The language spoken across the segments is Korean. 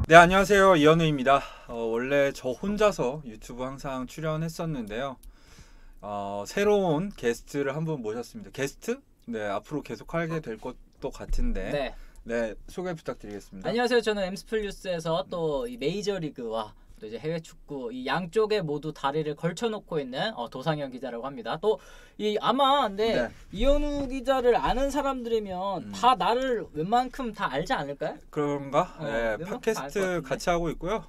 네, 안녕하세요. 이현우입니다. 원래 저 혼자서 유튜브 항상 출연했었는데요. 새로운 게스트를 한 분 모셨습니다. 게스트? 네, 앞으로 계속 하게 될 것도 같은데. 네. 네, 소개 부탁드리겠습니다. 안녕하세요. 저는 엠스플 뉴스에서 또 이 메이저리그와 또 이제 해외 축구 이 양쪽에 모두 다리를 걸쳐놓고 있는 도상현 기자라고 합니다. 또 이 아마 네. 이현우 기자를 아는 사람들이면 다 나를 웬만큼 다 알지 않을까요? 그런가? 네, 웬만큼 다 알 것 팟캐스트 같은데. 같이 하고 있고요.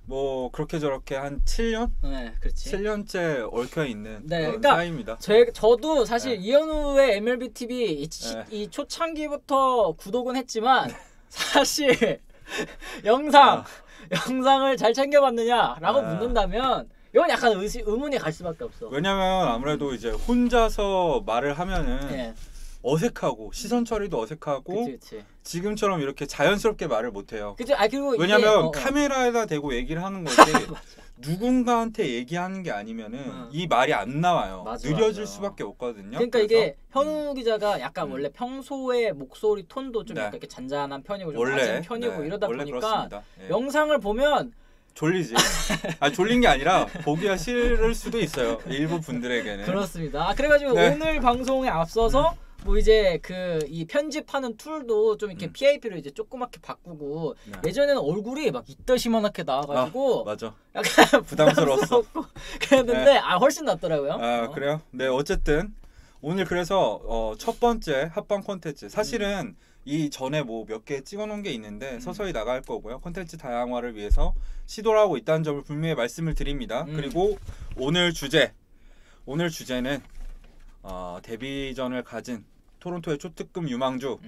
뭐 그렇게 저렇게 한 7년? 네, 그렇지. 7년째 얽혀 있는 네, 그런 그러니까 사이입니다. 저도 사실 네. 이현우의 MLB TV 네. 이 초창기부터 구독은 했지만 사실 영상을 잘 챙겨봤느냐라고 네. 묻는다면 이건 약간 의문이 갈 수밖에 없어. 왜냐면 아무래도 이제 혼자서 말을 하면은 예, 어색하고 시선 처리도 어색하고 그치. 지금처럼 이렇게 자연스럽게 말을 못 해요. 그치. 그리고 왜냐면 이게, 카메라에다 대고 얘기를 하는 거지 누군가한테 얘기하는 게 아니면은 이 말이 안 나와요. 맞아, 느려질 맞아. 수밖에 없거든요. 그러니까 그래서, 이게 현우 기자가 약간 원래 평소에 목소리 톤도 좀 네. 약간 이렇게 잔잔한 편이고 좀 원래 낮은 편이고 네, 이러다 원래 보니까 그렇습니다. 예. 영상을 보면 졸리지. 졸린 게 아니라 보기가 싫을 수도 있어요. 일부 분들에게는. 그렇습니다. 그래가지고 네. 오늘 방송에 앞서서 뭐 이제 이 편집하는 툴도 좀 이렇게 PIP로 이제 조그맣게 바꾸고 네. 예전에는 얼굴이 막 이따시만하게 나와가지고 맞아. 약간 부담스러웠어. 그랬는데 네. 훨씬 낫더라고요. 그래요? 네, 어쨌든 오늘 그래서 첫 번째 합방 콘텐츠 사실은 이 전에 뭐 몇 개 찍어놓은 게 있는데 서서히 나갈 거고요. 콘텐츠 다양화를 위해서 시도를 하고 있다는 점을 분명히 말씀을 드립니다. 그리고 오늘 주제는 데뷔전을 가진 토론토의 초특급 유망주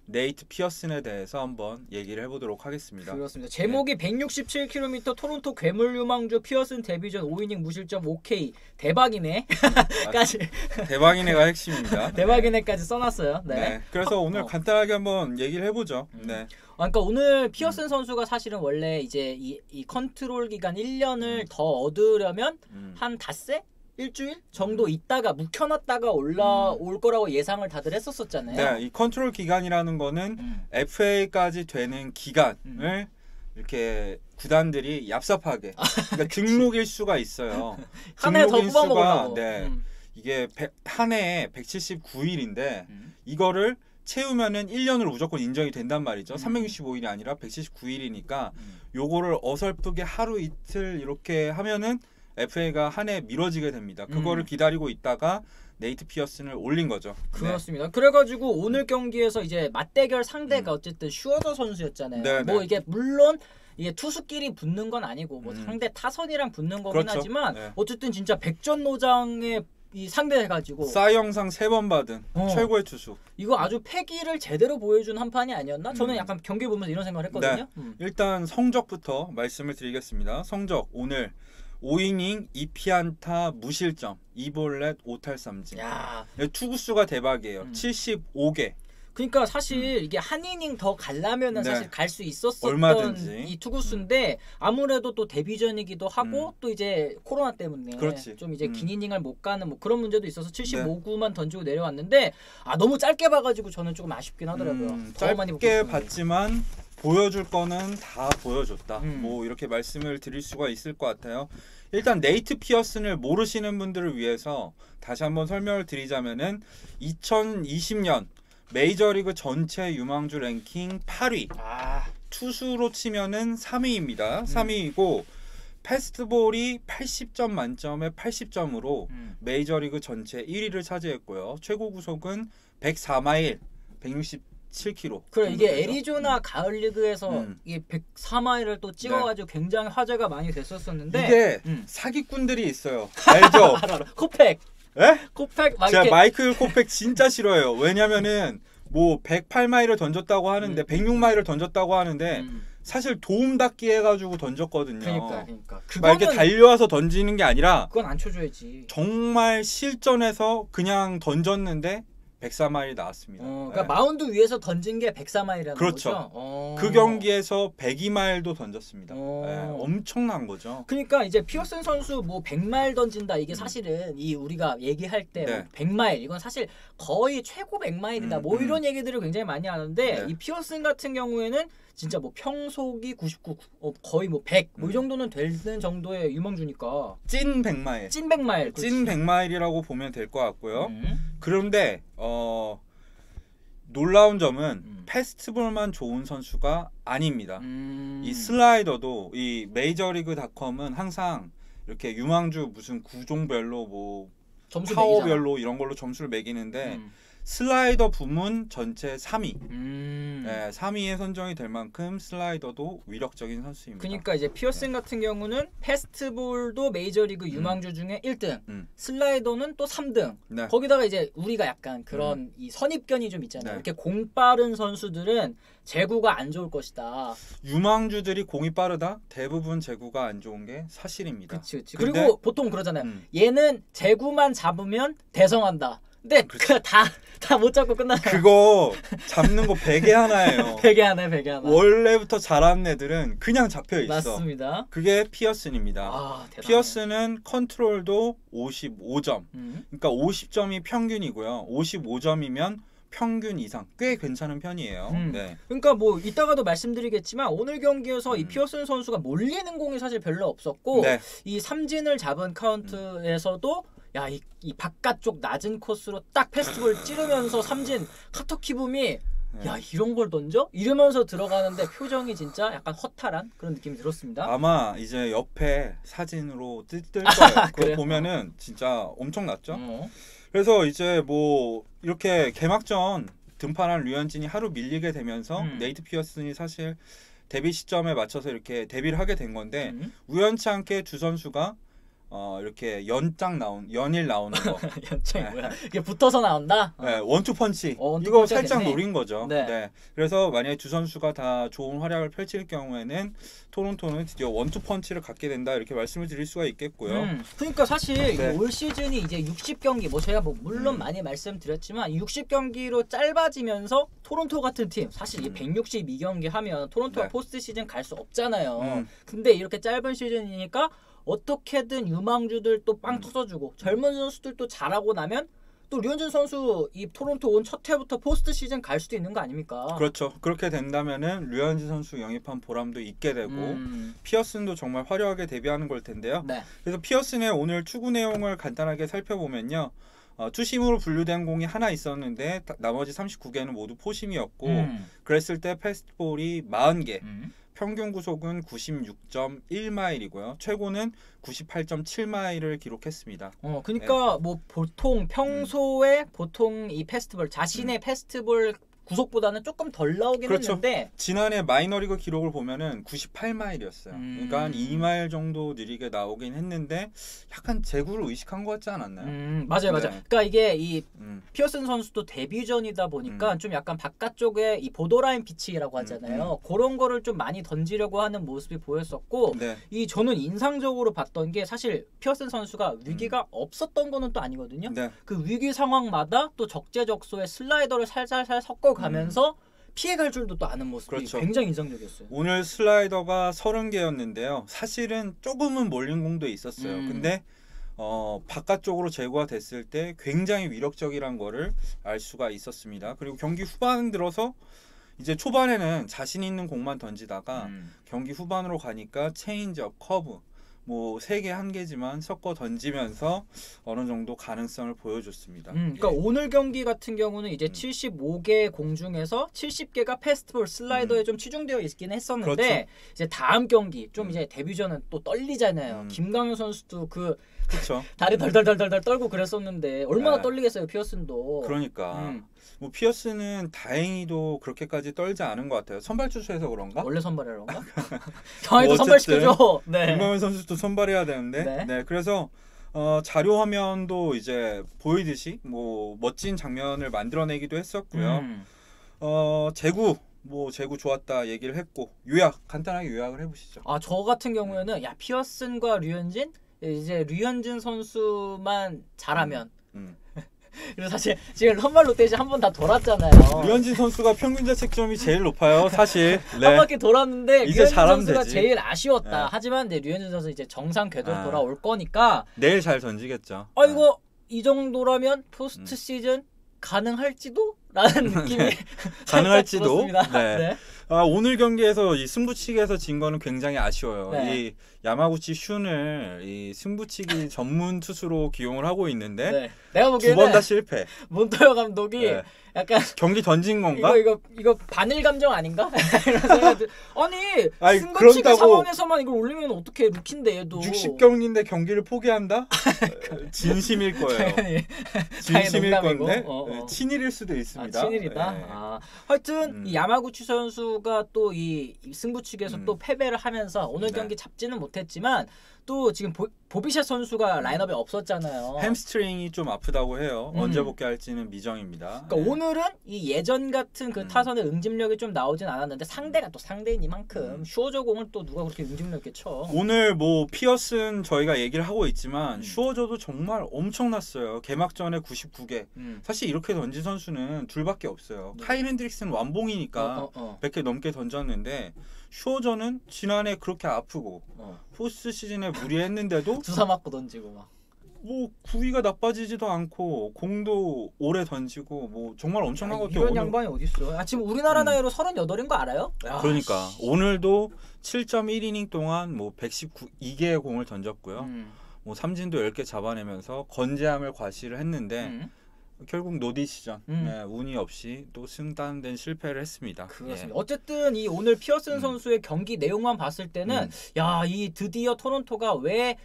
네이트 피어슨에 대해서 한번 얘기를 해보도록 하겠습니다. 그렇습니다. 제목이 167km 토론토 괴물 유망주 피어슨 데뷔전 5이닝 무실점 OK 대박이네. 까지 대박이네가 핵심입니다. 대박이네까지 써놨어요. 네. 네. 그래서 오늘 간단하게 한번 얘기를 해보죠. 네. 그러니까 오늘 피어슨 선수가 사실은 원래 이제 이 컨트롤 기간 1년을 더 얻으려면 한 닷새? 일주일 정도 있다가 묵혀놨다가 올라올 거라고 예상을 다들 했었잖아요. 네, 이 컨트롤 기간이라는 거는 FA까지 되는 기간을 이렇게 구단들이 얍삽하게 그러니까 등록일 수가 있어요. 한 해 더 등록 일수가 뽑아먹으려고. 네, 이게 한 해에 179일인데 이거를 채우면은 1년으로 무조건 인정이 된단 말이죠. 365일이 아니라 179일이니까 요거를 어설프게 하루 이틀 이렇게 하면은 FA가 한 해 미뤄지게 됩니다. 그거를 기다리고 있다가 네이트 피어슨을 올린 거죠. 그렇습니다. 그래가지고 오늘 경기에서 이제 맞대결 상대가 어쨌든 슈어더 선수였잖아요. 네, 뭐 네. 이게 물론 이게 투수끼리 붙는 건 아니고 뭐 상대 타선이랑 붙는 거긴 그렇죠. 하지만 네. 어쨌든 진짜 백전노장의 이 상대해가지고 사 영상 3번 받은 최고의 투수. 이거 아주 패기를 제대로 보여준 한 판이 아니었나? 저는 약간 경기 보면서 이런 생각을 했거든요. 일단 성적부터 말씀을 드리겠습니다. 성적 오늘 5이닝 2피안타 무실점 2볼넷 5탈3진. 야, 투구수가 대박이에요. 75개. 그러니까 사실 이게 한 이닝 더 가려면은 네. 사실 갈 수 있었었던 얼마든지. 이 투구수인데 아무래도 또 데뷔전이기도 하고 또 이제 코로나 때문에 그렇지. 좀 이제 긴 이닝을 못 가는 뭐 그런 문제도 있어서 75구만 던지고 내려왔는데 너무 짧게 봐가지고 저는 조금 아쉽긴 하더라고요. 더 많이 짧게 보고 봤지만 보여줄 거는 다 보여줬다. 음. 뭐 이렇게 말씀을 드릴 수가 있을 것 같아요. 일단 네이트 피어슨을 모르시는 분들을 위해서 다시 한번 설명을 드리자면은 2020년 메이저리그 전체 유망주 랭킹 8위. 투수로 치면은 3위입니다. 3위이고 패스트볼이 80점 만점에 80점으로 메이저리그 전체 1위를 차지했고요. 최고 구속은 104마일, 167km. 그래 이게 애리조나 가을 리그에서 이 104마일을 또 찍어가지고 네. 굉장히 화제가 많이 됐었었는데 이게 사기꾼들이 있어요. 알죠? 알아. 코팩. 예? 코팩 막 제가 이렇게 마이클 코팩 진짜 싫어해요. 왜냐면은 뭐 108마일을 던졌다고 하는데 106마일을 던졌다고 하는데 사실 도움 닫기 해가지고 던졌거든요. 그러니까 막 이렇게 달려와서 던지는 게 아니라 그건 안 쳐줘야지. 정말 실전에서 그냥 던졌는데 104마일이 나왔습니다. 그러니까 네. 마운드 위에서 던진 게 104마일이라는 그렇죠. 거죠. 그 경기에서 102마일도 던졌습니다. 어. 네, 엄청난 거죠. 그러니까 이제 피어슨 선수 뭐 100마일 던진다 이게 사실은 이 우리가 얘기할 때 네. 뭐 100마일 이건 사실 거의 최고 100마일이다 뭐 이런 얘기들을 굉장히 많이 하는데 네. 이 피어슨 같은 경우에는 진짜 뭐 평속이 99, 거의 뭐 100, 뭐 이 정도는 되는 정도의 유망주니까. 찐 100마일. 찐 100마일. 찐 100마일이라고 보면 될 것 같고요. 그런데 놀라운 점은 페스티벌만 좋은 선수가 아닙니다. 이 슬라이더도 이 메이저리그닷컴은 항상 이렇게 유망주 무슨 구종별로 뭐 점수 파워별로 이런 걸로 점수를 매기는데 슬라이더 부문 전체 3위. 네, 3위에 선정이 될 만큼 슬라이더도 위력적인 선수입니다. 그러니까 이제 피어슨 같은 경우는 페스트볼도 메이저리그 유망주 중에 1등, 슬라이더는 또 3등. 네. 거기다가 이제 우리가 약간 그런 이 선입견이 좀 있잖아요. 네. 이렇게 공 빠른 선수들은 제구가 안 좋을 것이다. 유망주들이 공이 빠르다? 대부분 제구가 안 좋은 게 사실입니다. 그렇지. 근데, 그리고 보통 그러잖아요. 얘는 제구만 잡으면 대성한다. 근데 다 못 잡고 끝나요. 그거 잡는 거 베개 하나예요. 베개 하나. 원래부터 잘하는 애들은 그냥 잡혀 있어. 맞습니다. 그게 피어슨입니다. 아, 대단하네. 피어슨은 컨트롤도 55점. 그러니까 50점이 평균이고요. 55점이면 평균 이상 꽤 괜찮은 편이에요. 네. 그러니까 뭐 이따가도 말씀드리겠지만 오늘 경기에서 이 피어슨 선수가 몰리는 공이 사실 별로 없었고 네. 이 삼진을 잡은 카운트에서도 야, 이 바깥쪽 낮은 코스로 딱 페스티벌 찌르면서 삼진 카터키붐이 야, 이런 걸 던져? 이러면서 들어가는데 표정이 진짜 약간 허탈한 그런 느낌이 들었습니다. 아마 이제 옆에 사진으로 뜰 거예요. 그거 그래요? 보면은 진짜 엄청났죠. 그래서 이제 뭐 이렇게 개막전 등판한 류현진이 하루 밀리게 되면서 네이트 피어슨이 사실 데뷔 시점에 맞춰서 이렇게 데뷔를 하게 된 건데 우연치 않게 두 선수가 이렇게 연일 나오는 거. 연장이 뭐야? 이게 붙어서 나온다? 네, 원투 펀치. 원투 이거 펀치가 살짝 됐네. 노린 거죠. 네. 네. 그래서 만약에 두 선수가 다 좋은 활약을 펼칠 경우에는 토론토는 드디어 원투 펀치를 갖게 된다 이렇게 말씀을 드릴 수가 있겠고요. 그러니까 사실 네. 올 시즌이 이제 60경기 뭐 제가 뭐 물론 많이 말씀드렸지만 60경기로 짧아지면서 토론토 같은 팀 사실 이 162경기 하면 토론토가 네. 포스트 시즌 갈 수 없잖아요. 근데 이렇게 짧은 시즌이니까 어떻게든 유망주들 또 빵 터져주고 젊은 선수들 또 잘하고 나면 또 류현진 선수 이 토론토 온 첫 해부터 포스트 시즌 갈 수도 있는 거 아닙니까? 그렇죠. 그렇게 된다면은 류현진 선수 영입한 보람도 있게 되고 피어슨도 정말 화려하게 데뷔하는 걸 텐데요. 네. 그래서 피어슨의 오늘 투구 내용을 간단하게 살펴보면요. 투심으로 분류된 공이 하나 있었는데 나머지 39개는 모두 포심이었고 그랬을 때 패스트볼이 40개. 평균 구속은 96.1마일이고요. 최고는 98.7마일을 기록했습니다. 그러니까 뭐 보통 평소에 보통 이 페스티벌 자신의 페스티벌 구속보다는 조금 덜 나오긴 그렇죠. 했는데 지난해 마이너리그 기록을 보면은 98마일이었어요. 그러니까 한 2마일 정도 느리게 나오긴 했는데 약간 제구를 의식한 것 같지 않았나요? 맞아요. 네. 그러니까 이게 이 피어슨 선수도 데뷔전이다 보니까 좀 약간 바깥쪽에 이 보더라인 피치라고 하잖아요. 그런 거를 좀 많이 던지려고 하는 모습이 보였었고 네. 이 저는 인상적으로 봤던 게 사실 피어슨 선수가 위기가 없었던 거는 또 아니거든요. 네. 그 위기 상황마다 또 적재적소에 슬라이더를 살살살 섞어가면서 피해갈 줄도 또 아는 모습이 그렇죠. 굉장히 인상적이었어요. 오늘 슬라이더가 30개였는데요. 사실은 조금은 몰린 공도 있었어요. 근데 바깥쪽으로 제구가 됐을 때 굉장히 위력적이란 거를 알 수가 있었습니다. 그리고 경기 후반 들어서 이제 초반에는 자신 있는 공만 던지다가 경기 후반으로 가니까 체인지업, 커브 뭐 3개, 1개지만 섞어 던지면서 어느 정도 가능성을 보여줬습니다. 그러니까 오늘 경기 같은 경우는 이제 75개 공 중에서 70개가 페스티벌 슬라이더에 좀 치중되어 있긴 했었는데 그렇죠. 이제 다음 경기 좀 이제 데뷔전은 또 떨리잖아요. 김강현 선수도 그 그렇죠. 다리 덜덜덜덜 떨고 그랬었는데 얼마나 네. 떨리겠어요, 피어슨도. 그러니까 뭐 피어스는 다행히도 그렇게까지 떨지 않은 것 같아요. 선발 투수해서 그런가? 원래 선발이라 그런가? 저희도 뭐 선발시켜줘. 네. 김강현 선수도 선발해야 되는데. 네. 그래서 자료 화면도 이제 보이듯이 뭐 멋진 장면을 만들어내기도 했었고요. 제구 제구 좋았다 얘기를 했고 간단하게 요약을 해보시죠. 저 같은 경우에는 야 피어슨과 류현진 이제 류현진 선수만 잘하면. 그래서 사실 지금 런말 롯데시 한 번 다 돌았잖아요. 류현진 선수가 평균 자책점이 제일 높아요, 사실. 네. 한 바퀴 돌았는데 이제 류현진 잘하면 선수가 되지. 제일 아쉬웠다. 네. 하지만 류현진 선수 이제 정상 궤도로 돌아올 거니까. 내일 잘 던지겠죠. 이거 이 정도라면 포스트 시즌 가능할지도? 라는 느낌이 가능할지도. 들었습니다. 네. 네. 오늘 경기에서 이 승부치기에서 진 거는 굉장히 아쉬워요. 네. 이 야마구치 슌을 이 승부치기 전문 투수로 기용을 하고 있는데 네. 내가 두 보기에는 번 다 실패. 몬토요 감독이 네. 약간 경기 던진 건가? 이거 반일 감정 아닌가? 이런 생각이 아니, 승부치기 그런다고 상황에서만 이걸 올리면 어떻게 루키인데 얘도 60경기인데 경기를 포기한다? 진심일 거예요. 당연히 진심일 농담이고. 건데 어. 친일일 수도 있습니다. 친일이다. 네. 하여튼 이 야마구치 선수가 또 이 승부치기에서 또 패배를 하면서 오늘 네. 경기 잡지는 못했지만 또 지금 보비샷 선수가 라인업에 없었잖아요. 햄스트링이 좀 아프다고 해요. 언제 복귀할지는 미정입니다. 그러니까 네. 오늘은 이 예전 같은 그 타선의 응집력이 좀 나오진 않았는데 상대가 또 상대이니만큼 슈어저 공을 또 누가 그렇게 응집력 있게 쳐. 오늘 뭐 피어슨 저희가 얘기를 하고 있지만 슈어저도 정말 엄청났어요. 개막전에 99개. 사실 이렇게 던진 선수는 둘밖에 없어요. 카일 핸드릭스는 완봉이니까 100개 넘게 던졌는데 슈어저는 지난해 그렇게 아프고 포스트 시즌에 무리했는데도 주사 맞고 던지고 막. 뭐 구위가 나빠지지도 않고 공도 오래 던지고 뭐 정말 엄청난 것 같아요. 이런 양반이 어디 있어? 지금 우리나라 나이로 38인 거 알아요? 그러니까 오늘도 7.1이닝 동안 뭐 112개의 공을 던졌고요. 뭐 삼진도 10개 잡아내면서 건재함을 과시를 했는데 결국 노디시전 네, 운이 없이 또 승단된 실패를 했습니다. 그렇습니다. 예. 어쨌든 이 오늘 피어슨 선수의 경기 내용만 봤을 때는 야, 이 드디어 토론토가 왜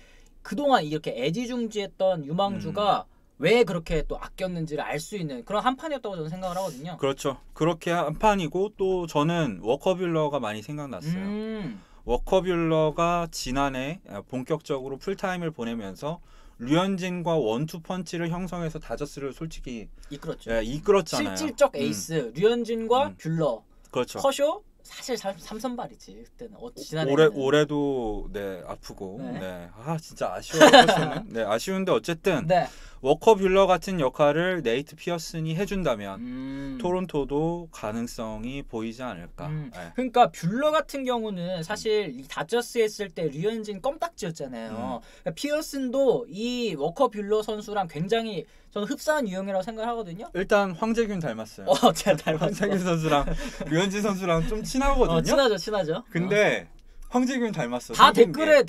그동안 이렇게 애지중지했던 유망주가 왜 그렇게 또 아꼈는지를 알 수 있는 그런 한 판이었다고 저는 생각을 하거든요. 그렇죠. 그렇게 한 판이고 또 저는 워커뷰러가 많이 생각났어요. 워커뷰러가 지난해 본격적으로 풀타임을 보내면서 류현진과 원투 펀치를 형성해서 다저스를 솔직히 이끌었죠. 예, 이끌었잖아요. 실질적 에이스 류현진과 뷰러, 그렇죠. 커쇼 사실 삼선발이지 그때는. 지난해 올해도 네 아프고 네. 네. 아 진짜 아쉬워요. 커쇼는. 네 아쉬운데 어쨌든 네. 워커뷰러 같은 역할을 네이트 피어슨이 해준다면 토론토도 가능성이 보이지 않을까. 네. 그러니까 뷰러 같은 경우는 사실 이 다저스에 있을 때 류현진 껌딱지였잖아요. 그러니까 피어슨도 이 워커 뷰러 선수랑 굉장히 저는 흡사한 유형이라고 생각하거든요. 일단 황재균 닮았어요. 제가 닮았어. 황재균 선수랑 류현진 선수랑 좀 친하거든요. 친하죠. 근데 황재균 닮았어. 다 생긴 게.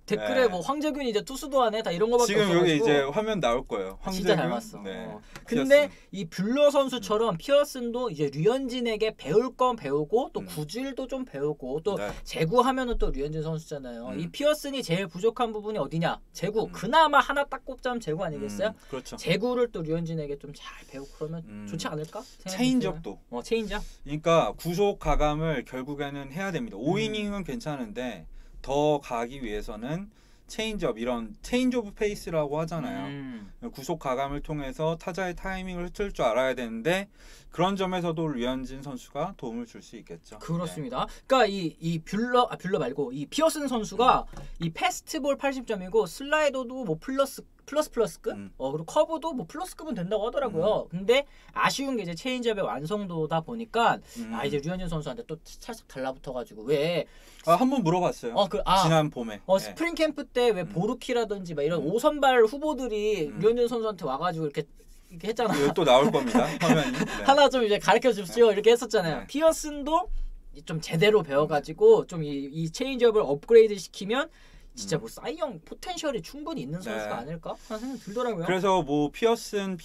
댓글에 네. 뭐 황재균 이제 투수도 하네 다 이런 거밖에 지금 없어가지고. 여기 이제 화면 나올 거예요. 황재균. 진짜 닮았어. 네. 근데 이 뷰러 선수처럼 피어슨도 이제 류현진에게 배울 건 배우고 또 구질도 좀 배우고 또 네. 제구하면은 또 류현진 선수잖아요. 이 피어슨이 제일 부족한 부분이 어디냐? 제구. 그나마 하나 딱 꼽자면 제구 아니겠어요? 그렇죠. 제구를 또 류현진에게 좀 잘 배우고 그러면 좋지 않을까? 체인지업도. 체인지업. 그러니까 구속 가감을 결국에는 해야 됩니다. 5이닝은 괜찮은데 더 가기 위해서는 체인지업 이런 체인지 오브 페이스라고 하잖아요. 구속 가감을 통해서 타자의 타이밍을 틀 줄 알아야 되는데 그런 점에서도 류현진 선수가 도움을 줄 수 있겠죠. 그렇습니다. 그러니까 이 뷰러 말고 이 피어슨 선수가 이 패스트볼 80점이고 슬라이더도 뭐 플러스급? 그리고 커브도 뭐 플러스급은 된다고 하더라고요. 근데 아쉬운 게 이제 체인지업의 완성도다 보니까 이제 류현진 선수한테 또 살짝 달라붙어가지고 왜 한번 물어봤어요. 지난 봄에. 스프링 캠프 때 왜 보루키라든지 막 이런 5선발 후보들이 류현진 선수한테 와가지고 이렇게 했잖아. 또 나올 겁니다. 화면이. 네. 하나 좀 이제 가르쳐 줍시오. 이렇게 했었잖아요. 네. 피어슨도 좀 제대로 배워가지고 좀 이 체인지업을 업그레이드 시키면 진짜 뭐 사이영 포텐셜이 충분히 있는 선수가 아닐까 하는 생각이 들더라고요. 그래서 뭐 피어슨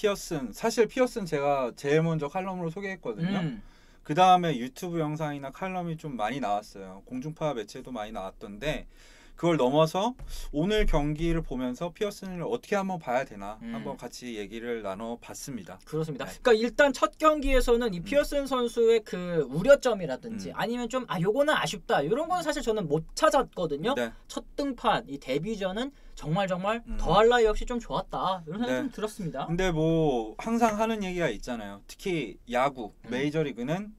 사실 피어슨 제가 제일 먼저 칼럼으로 소개했거든요. 그 다음에 유튜브 영상이나 칼럼이 좀 많이 나왔어요. 공중파 매체도 많이 나왔던데 그걸 넘어서 오늘 경기를 보면서 피어슨을 어떻게 한번 봐야 되나 한번 같이 얘기를 나눠봤습니다. 그렇습니다. 그러니까 일단 첫 경기에서는 이 피어슨 선수의 그 우려점이라든지 아니면 좀 요거는 아쉽다 이런 거는 사실 저는 못 찾았거든요. 네. 첫 등판 이 데뷔전은 정말 더할 나위 없이 좀 좋았다 이런 생각이 좀 들었습니다. 근데 뭐 항상 하는 얘기가 있잖아요. 특히 야구 메이저리그는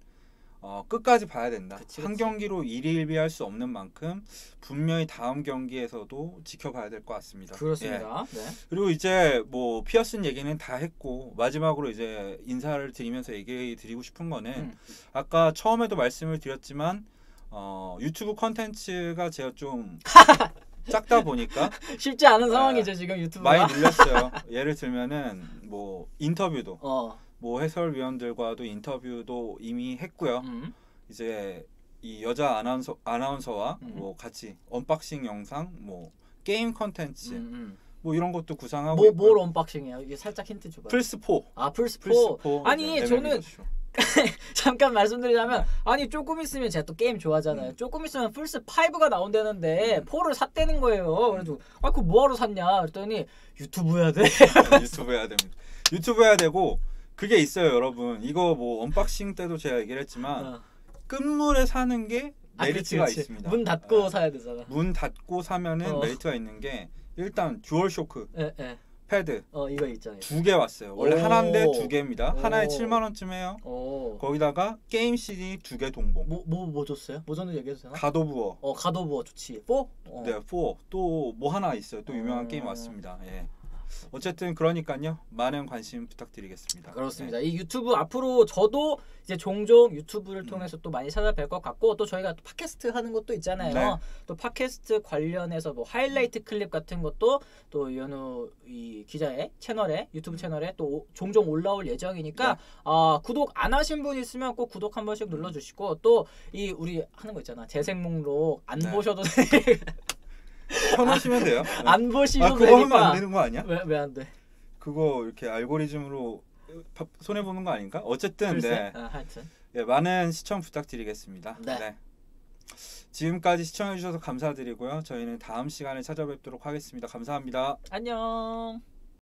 끝까지 봐야 된다. 그치. 한 경기로 일희일비할 수 없는 만큼 분명히 다음 경기에서도 지켜봐야 될 것 같습니다. 그렇습니다. 예. 네. 그리고 이제 뭐 피어슨 얘기는 다 했고 마지막으로 이제 인사를 드리면서 얘기 드리고 싶은 거는 아까 처음에도 말씀을 드렸지만 유튜브 컨텐츠가 제가 좀 작다 보니까 쉽지 않은 상황이죠 지금 유튜브가. 많이 늘렸어요. 예를 들면은 뭐 인터뷰도 뭐 해설위원들과도 인터뷰도 이미 했고요. 이제 이 여자 아나운서와 뭐 같이 언박싱 영상, 뭐 게임 컨텐츠, 뭐 이런 것도 구상하고 뭘 언박싱해요? 이게 살짝 힌트 줘봐요. 플스4. 아 플스4. 아니 네, 저는 MLB 쇼. 잠깐 말씀드리자면 네. 아니 조금 있으면 제가 또 게임 좋아하잖아요. 조금 있으면 플스5가 나온다는데 4를 샀다는 거예요. 그래서 아 그거 뭐하러 샀냐 그랬더니 유튜브 해야 돼. 유튜브 해야 됩니다. 유튜브 해야 되고 그게 있어요, 여러분. 이거 뭐 언박싱 때도 제가 얘기를 했지만 끝물에 사는 게 메리트가 있습니다. 문 닫고 사야 되잖아. 문 닫고 사면은 메리트가 있는 게 일단 듀얼 쇼크 패드 이거 있잖아요. 2개 왔어요. 원래 하나인데 2개입니다. 하나에 오. 7만 원쯤 해요. 오. 거기다가 게임 CD 2개 동봉. 뭐 줬어요? 뭐 줬는지 얘기해도 되나? 갓 오브 워. 갓 오브 워 좋지. 4? 네, 4. 또 뭐 하나 있어요. 또 유명한 게임 왔습니다. 예. 어쨌든 그러니까요. 많은 관심 부탁드리겠습니다. 그렇습니다. 이 유튜브 앞으로 저도 이제 종종 유튜브를 통해서 또 많이 찾아뵐 것 같고 또 저희가 또 팟캐스트 하는 것도 있잖아요. 네. 또 팟캐스트 관련해서 뭐 하이라이트 클립 같은 것도 또 연우 이 기자의 채널에 유튜브 채널에 또 종종 올라올 예정이니까 구독 안 하신 분 있으면 꼭 구독 한 번씩 눌러주시고 또 이 우리 하는 거 있잖아. 재생 목록 안 보셔도 돼. 켜놓으시면 돼요. 안 보시면 그거 되니까. 하면 안 되는 거 아니야? 왜 안 돼? 그거 이렇게 알고리즘으로 손해 보는 거 아닌가? 어쨌든 네. 하여튼 예, 많은 시청 부탁드리겠습니다. 네. 지금까지 시청해 주셔서 감사드리고요. 저희는 다음 시간에 찾아뵙도록 하겠습니다. 감사합니다. 안녕.